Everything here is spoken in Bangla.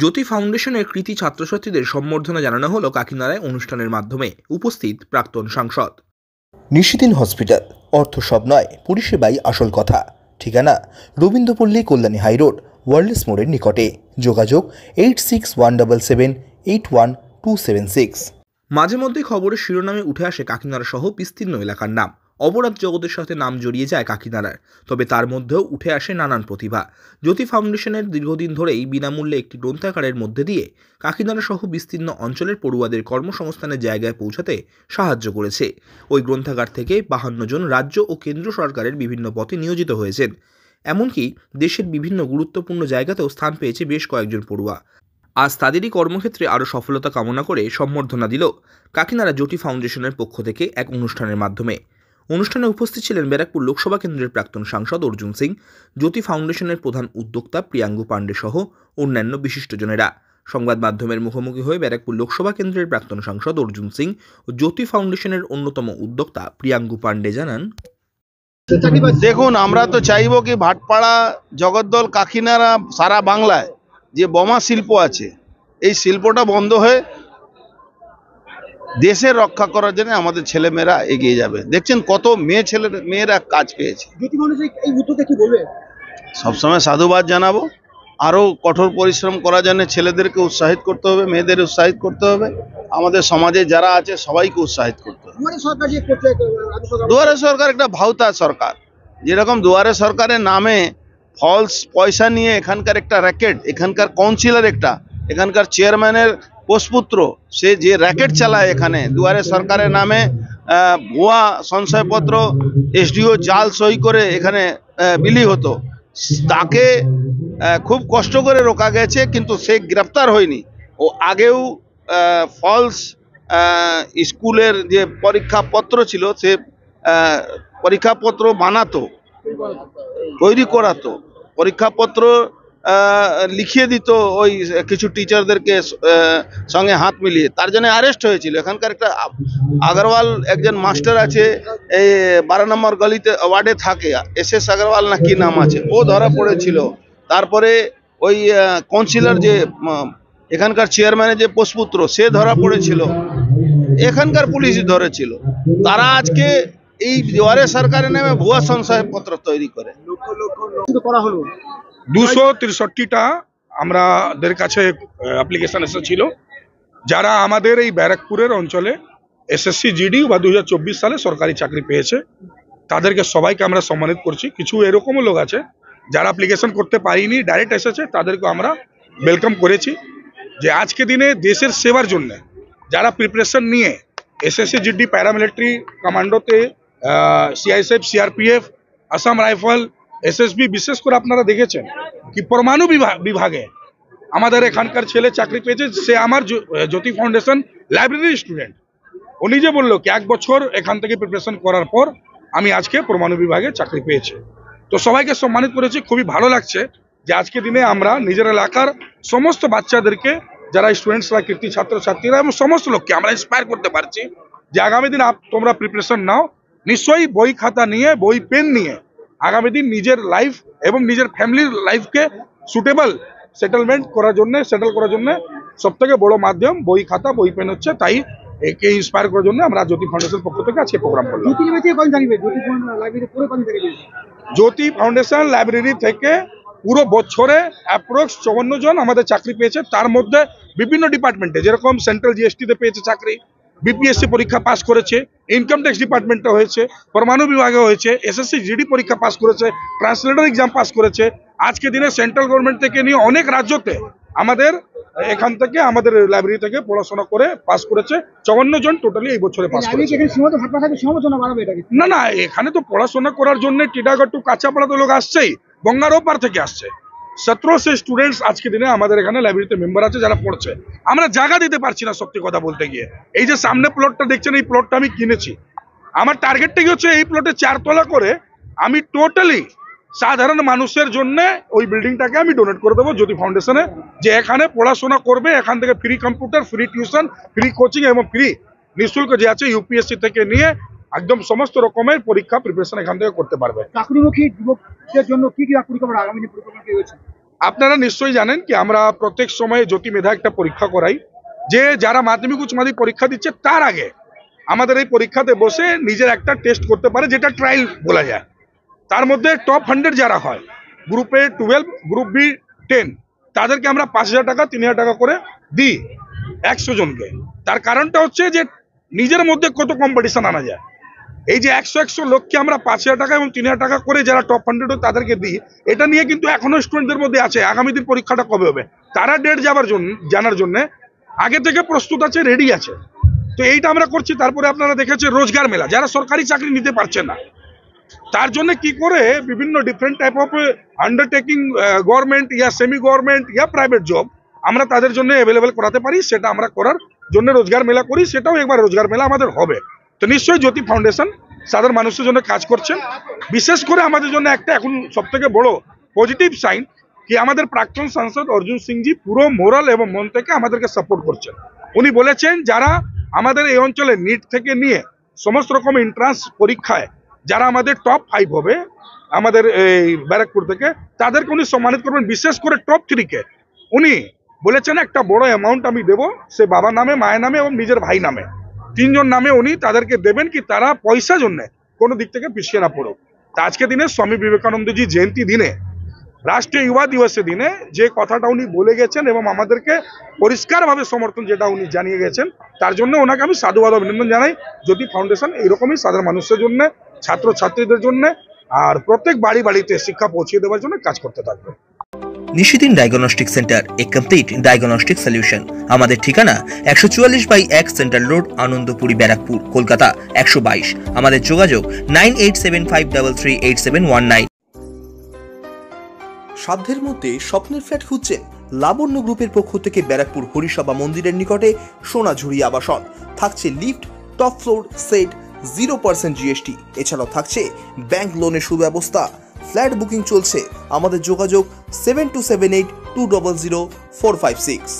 জ্যোতি ফাউন্ডেশনের কৃতি ছাত্রছাত্রীদের সম্বর্ধনা জানানো হলো কাকিনাড়ায় অনুষ্ঠানের মাধ্যমে। উপস্থিত প্রাক্তন সাংসদ। নিশিদিন হসপিটাল, অর্থ সব নয়, পরিষেবাই আসল কথা। ঠিকানা রবীন্দ্রপল্লী, কল্যাণী হাইরোড, ওয়ার্ল্ডস মোড়ের নিকটে। যোগাযোগ 8617781276। মাঝে মধ্যে খবরের শিরোনামে উঠে আসে কাকিনাড়া সহ বিস্তীর্ণ এলাকার নাম। অপরাধ জগতের সাথে নাম জড়িয়ে যায় কাকিনাড়ার। তবে তার মধ্যেও উঠে আসে নানান প্রতিভা। জ্যোতি ফাউন্ডেশনের দীর্ঘদিন ধরেই বিনামূল্যে একটি গ্রন্থাগারের মধ্যে দিয়ে কাকিনাড়া সহ বিস্তীর্ণ অঞ্চলের পড়ুয়াদের কর্মসংস্থানের জায়গায় পৌঁছাতে সাহায্য করেছে। ওই গ্রন্থাগার থেকে 52 জন রাজ্য ও কেন্দ্র সরকারের বিভিন্ন পদে নিয়োজিত হয়েছেন। এমনকি দেশের বিভিন্ন গুরুত্বপূর্ণ জায়গাতেও স্থান পেয়েছে বেশ কয়েকজন পড়ুয়া। আজ তাদেরই কর্মক্ষেত্রে আরও সফলতা কামনা করে সম্বর্ধনা দিল কাকিনাড়া জ্যোতি ফাউন্ডেশনের পক্ষ থেকে এক অনুষ্ঠানের মাধ্যমে। অনুষ্ঠানে উপস্থিত ছিলেন ব্যারাকপুর লোকসভা কেন্দ্রের প্রাক্তন সাংসদ অর্জুন সিং, জ্যোতি ফাউন্ডেশনের প্রধান উদ্যোক্তা প্রিয়াঙ্গু পাণ্ডে সহ অন্যান্য বিশিষ্টজনেরা। সংবাদ মাধ্যমের মুখোমুখি হয়ে ব্যারাকপুর লোকসভা কেন্দ্রের প্রাক্তন সাংসদ অর্জুন সিং ও জ্যোতি ফাউন্ডেশনের অন্যতম উদ্যোক্তা প্রিয়াঙ্গু পাণ্ডে জানান, দেখুন, আমরা তো চাইব কি ভাটপাড়া, জগদ্দল, কাকিনাড়া, সারা বাংলায় যে বোমা শিল্প আছে, এই শিল্পটা বন্ধ হয়ে দেশের রক্ষা করার জন্য আমাদের ছেলেমেয়েরা এগিয়ে যাবে। দেখছেন কত মেয়েরা কাজ পেয়েছে। সবসময় সাধুবাদ জানাবো। আরো কঠোর পরিশ্রম করার জন্য ছেলেদেরকে উৎসাহিত করতে হবে, মেয়েদের উৎসাহিত করতে হবে, আমাদের সমাজে যারা আছে সবাইকে উৎসাহিত করতে হবে। দুয়ারে সরকার একটা ভাউতা সরকার। যেরকম দুয়ারে সরকারের নামে ফলস পয়সা নিয়ে এখানকার একটা র্যাকেট, এখানকার কাউন্সিলর একটা, এখানকার চেয়ারম্যানের পোষপুত্র, সে যে র্যাকেট চালায় এখানে দুয়ারে সরকারের নামে ভুয়া সঞ্চয়পত্র, এসডিও জাল সই করে এখানে বিলি হতো, তাকে খুব কষ্ট করে রোকা গেছে, কিন্তু সে গ্রেফতার হয়নি। ও আগেও ফলস স্কুলের যে পরীক্ষাপত্র ছিল, সে পরীক্ষাপত্র বানাতো, তৈরি করাতো, পরীক্ষাপত্র লিখিয়ে দিত ওই কিছু টিচারদেরকে সঙ্গে হাত মিলিয়ে, তার জন্য অ্যারেস্ট হয়েছিল। এখানকার একটা আগরওয়াল একজন মাস্টার আছে, এই 12 নম্বর গলিতে ওয়ার্ডে থাকে, SS আগরওয়াল না কি নাম আছে, ও ধরা পড়েছিল। তারপরে ওই কাউন্সিলর যে এখানকার চেয়ারম্যানের যে পোষপুত্র, সে ধরা পড়েছিল, এখানকার পুলিশই ধরেছিল। তারা আজকে এই দুয়ারে সরকারের নামে ভুয়া সঞ্চয়পত্র তৈরি করে। 263টা আমাদের কাছে অ্যাপ্লিকেশন এসেছিল। যারা আমাদের এই ব্যারাকপুরের অঞ্চলে SSC GD বা 2024 সালে সরকারি চাকরি পেয়েছে, তাদেরকে সবাইকে আমরা সম্মানিত করছি। কিছু এরকমও লোক আছে যারা অ্যাপ্লিকেশন করতে পারিনি, ডাইরেক্ট এসেছে, তাদেরকে আমরা ওয়েলকাম করেছি। যে আজকে দিনে দেশের সেবার জন্য যারা প্রিপারেশন নিয়ে SSC GD, প্যারামিলিটারি কমান্ডোতে, CISF, CRPF, Assam rifle, SSB, বিশেষ করে আপনারা দেখেছেন কি পরমাণু বিভাগে আমাদের এখানকার ছেলে চাকরি পেয়েছে। সে আমার জ্যোতি ফাউন্ডেশন লাইব্রেরি স্টুডেন্ট। ও নিজে বললো কি 1 বছর এখান থেকে প্রিপারেশন করার পর আমি আজকে পরমাণু বিভাগে চাকরি পেয়েছি। তো সবাইকে সম্মানিত করেছি। খুবই ভালো লাগছে যে আজকে দিনে আমরা নিজের এলাকার সমস্ত বাচ্চাদেরকে, যারা স্টুডেন্টসরা, কৃতি ছাত্রছাত্রীরা এবং সমস্ত লোককে আমরা ইন্সপায়ার করতে পারছি যে আগামী দিন তোমরা প্রিপারেশন নাও, নিশ্চয়ই বই খাতা নিয়ে, বই পেন নিয়ে আগামী দিন নিজের লাইফ এবং নিজের ফ্যামিলির লাইফকে সুটেবল সেটেল করার জন্য সব থেকে বড় মাধ্যম বই খাতা, বই পেন হচ্ছে। তাই একে ইন্সপায়ার করার জন্য আমরা জ্যোতি ফাউন্ডেশনের পক্ষ থেকে আজকে প্রোগ্রাম করলাম। জ্যোতি ফাউন্ডেশন লাইব্রেরি থেকে পুরো বছরে অ্যাপ্রক্স 54 জন আমাদের চাকরি পেয়েছে। তার মধ্যে বিভিন্ন ডিপার্টমেন্টে, যেরকম সেন্ট্রাল GST-তে পেয়েছে চাকরি, BPSC পরীক্ষা পাস করেছে, ইনকাম ট্যাক্স ডিপার্টমেন্টে হয়েছে, পরমাণু বিভাগে হয়েছে, SSC GD পরীক্ষা পাস করেছে, ট্রান্সলেটর এক্সাম পাস করেছে। আজকে দিনে সেন্ট্রাল গভর্নমেন্ট থেকে নিয়ে অনেক রাজ্যতে আমাদের এখান থেকে, আমাদের লাইব্রেরি থেকে পড়াশোনা করে পাস করেছে। 54 জন টোটালি এই বছরে পাস করেছে। না, এখানে তো পড়াশোনা করার জন্য টিটাগড় টু কাঁচাপাড়া তো লোক আসছেই, গঙ্গার ওপার থেকে আসছে। 1700 স্টুডেন্টস আজকে দিনে আমাদের এখানে লাইব্রেরিতে মেম্বার আছে যারা পড়ছে। আমরা জায়গা দিতে পারছি না, সত্যি কথা বলতে গিয়ে। এই যে সামনে প্লটটা দেখছেন, এই প্লটটা আমি কিনেছি। আমার টার্গেটটা কি হচ্ছে, এই প্লটে 4 তলা করে আমি টোটালি সাধারণ মানুষের জন্য ওই বিল্ডিংটাকে আমি ডোনেট করে দেবো জ্যোতি ফাউন্ডেশনে, যে এখানে পড়াশোনা করবে, এখান থেকে free computer, free tuition, free coaching এবং ফ্রি নিঃশুল্ক যে আছে UPSC থেকে নিয়ে একদম সমস্ত রকমের পরীক্ষা প্রিপারেশন এখান থেকে করতে পারবে। চাকরিমুখী যুবকদের জন্য কি পরিকল্পনা আগামী পরিকল্পনা কি রয়েছে? আপনারা নিশ্চয়ই জানেন কি আমরা প্রত্যেক সময় জ্যোতি মেধা একটা পরীক্ষা করাই, যে যারা মাধ্যমিক উচ্চ মাধ্যমিক পরীক্ষা দিচ্ছে তার আগে আমাদের এই পরীক্ষাতে বসে নিজের একটা টেস্ট করতে পারে, যেটা ট্রায়াল বলা যায়। তার মধ্যে টপ 100 যারা হয়, গ্রুপ এ 12, গ্রুপ বি 10, তাদেরকে আমরা 5,000 টাকা 3,000 টাকা করে দিই 100 জনকে। তার কারণটা হচ্ছে যে নিজের মধ্যে কত কম্পিটিশন আনা যায়। এই যে 100 লোককে আমরা 5,000 টাকা এবং 3,000 টাকা করে যারা টপ 100 তাদেরকে দিই, এটা নিয়ে কিন্তু এখনো স্টুডেন্টদের মধ্যে আছে আগামী দিন পরীক্ষাটা কবে হবে তারা ডেট জানার জন্য আগে থেকে প্রস্তুত আছে, রেডি আছে। তো এইটা আমরা করছি। তারপরে আপনারা দেখেছেন রোজগার মেলা, যারা সরকারি চাকরি নিতে পারছে না তার জন্য কি করে বিভিন্ন different type of undertaking, government yeah semi government yeah private job আমরা তাদের জন্য অ্যাভেলেবেল করাতে পারি, সেটা আমরা করার জন্য রোজগার মেলা করি। সেটাও একবার রোজগার মেলা আমাদের হবে। তো নিশ্চয়ই জ্যোতি ফাউন্ডেশন সাধারণ মানুষের জন্য কাজ করছেন। বিশেষ করে আমাদের জন্য একটা এখন সব থেকে বড় পজিটিভ সাইন কি আমাদের প্রাক্তন সাংসদ অর্জুন সিংজি পুরো মোরাল এবং মন থেকে আমাদেরকে সাপোর্ট করছেন। উনি বলেছেন যারা আমাদের এই অঞ্চলে নিট থেকে নিয়ে সমস্ত রকম এন্ট্রান্স পরীক্ষায় যারা আমাদের টপ 5 হবে আমাদের এই ব্যারাকপুর থেকে, তাদেরকে উনি সম্মানিত করবেন। বিশেষ করে টপ 3 কে উনি বলেছেন একটা বড় অ্যামাউন্ট আমি দেবো, সে বাবার নামে, মায়ের নামে এবং নিজের ভাই নামে, 3 জন নামে উনি তাদেরকে দেবেন কি তারা পয়সা জন্য কোনো দিক থেকে পিছিয়ে না পড়ুক। তা আজকে দিনে স্বামী বিবেকানন্দজি জয়ন্তী দিনে, রাষ্ট্রীয় যুবা দিবসের দিনে যে কথাটা উনি বলে গেছেন এবং আমাদেরকে পরিষ্কারভাবে সমর্থন যেটা উনি জানিয়ে গেছেন, তার জন্য ওনাকে আমি সাধুবাদ অভিনন্দন জানাই। জ্যোতি ফাউন্ডেশন এইরকমই সাধারণ মানুষের জন্য, ছাত্রছাত্রীদের জন্য আর প্রত্যেক বাড়িতে শিক্ষা পৌঁছে দেওয়ার জন্য কাজ করতে থাকবে। নিশিদিন ডায়াগনস্টিক সেন্টার, এ কমপ্লিট ডায়াগনস্টিক সলিউশন। আমাদের ঠিকানা 144/1 সেন্ট্রাল রোড, আনন্দপুরি, ব্যারাকপুর, কলকাতা 122। আমাদের যোগাযোগ 9875338719। সাধ্যের মধ্যে স্বপ্নের ফ্ল্যাট খুঁজছেন? লাবণ্য গ্রুপের পক্ষ থেকে ব্যারাকপুর হরিসভা মন্দিরের নিকটে সোনাঝুরি আবাসন। থাকছে lift, top floor, set, 0% GST। এছাড়াও থাকছে ব্যাংক লোনের সুব্যবস্থা। ফ্ল্যাট বুকিং চলছে। আমাদের যোগাযোগ 7278200456।